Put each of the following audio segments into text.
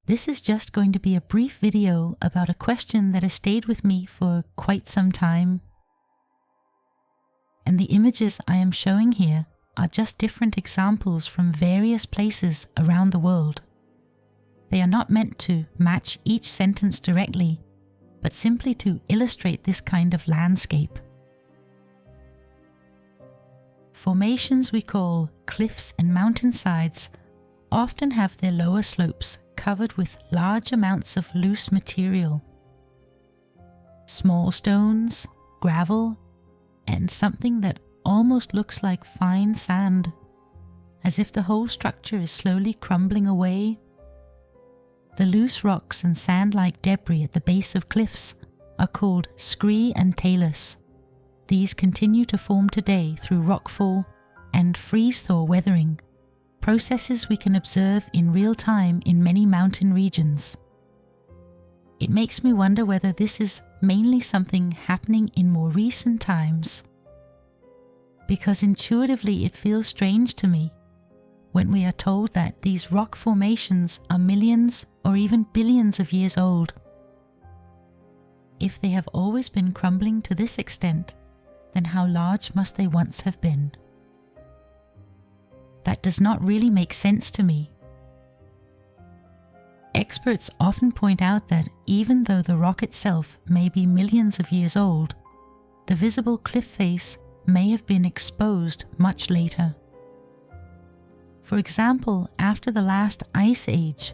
This is just going to be a brief video about a question that has stayed with me for quite some time. And the images I am showing here are just different examples from various places around the world. They are not meant to match each sentence directly, but simply to illustrate this kind of landscape. Formations we call cliffs and mountainsides often have their lower slopes covered with large amounts of loose material. Small stones, gravel, and something that almost looks like fine sand, as if the whole structure is slowly crumbling away. The loose rocks and sand-like debris at the base of cliffs are called scree and talus. These continue to form today through rockfall and freeze-thaw weathering, processes we can observe in real time in many mountain regions. It makes me wonder whether this is mainly something happening in more recent times, because intuitively it feels strange to me when we are told that these rock formations are millions or even billions of years old. If they have always been crumbling to this extent, then how large must they once have been? That does not really make sense to me. Experts often point out that even though the rock itself may be millions of years old, the visible cliff face may have been exposed much later. For example, after the last ice age,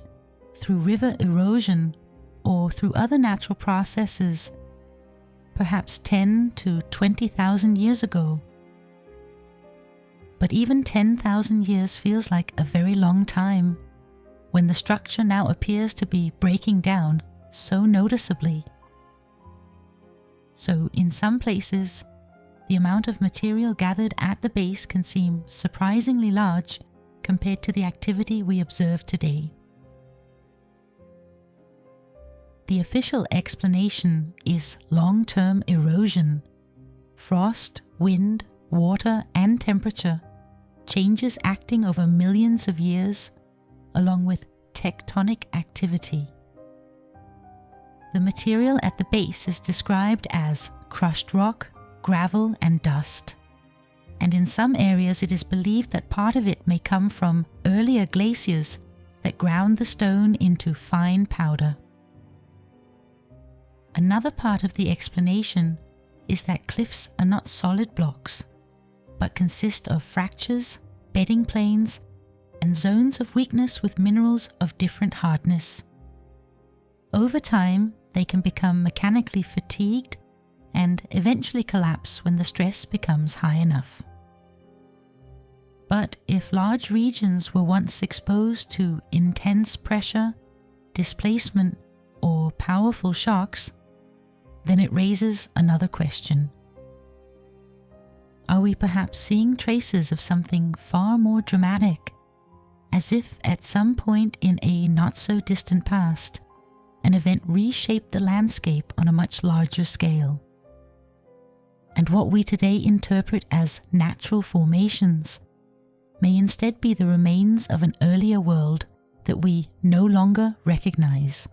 through river erosion, or through other natural processes, perhaps 10 to 20,000 years ago. But even 10,000 years feels like a very long time, when the structure now appears to be breaking down so noticeably. So in some places, the amount of material gathered at the base can seem surprisingly large compared to the activity we observe today. The official explanation is long-term erosion. Frost, wind, water, and temperature, changes acting over millions of years, along with tectonic activity. The material at the base is described as crushed rock, gravel, and dust. And in some areas it is believed that part of it may come from earlier glaciers that ground the stone into fine powder. Another part of the explanation is that cliffs are not solid blocks, but consist of fractures, bedding planes, and zones of weakness with minerals of different hardness. Over time, they can become mechanically fatigued and eventually collapse when the stress becomes high enough. But if large regions were once exposed to intense pressure, displacement, or powerful shocks, then it raises another question. Are we perhaps seeing traces of something far more dramatic, as if at some point in a not-so-distant past, an event reshaped the landscape on a much larger scale? And what we today interpret as natural formations may instead be the remains of an earlier world that we no longer recognize.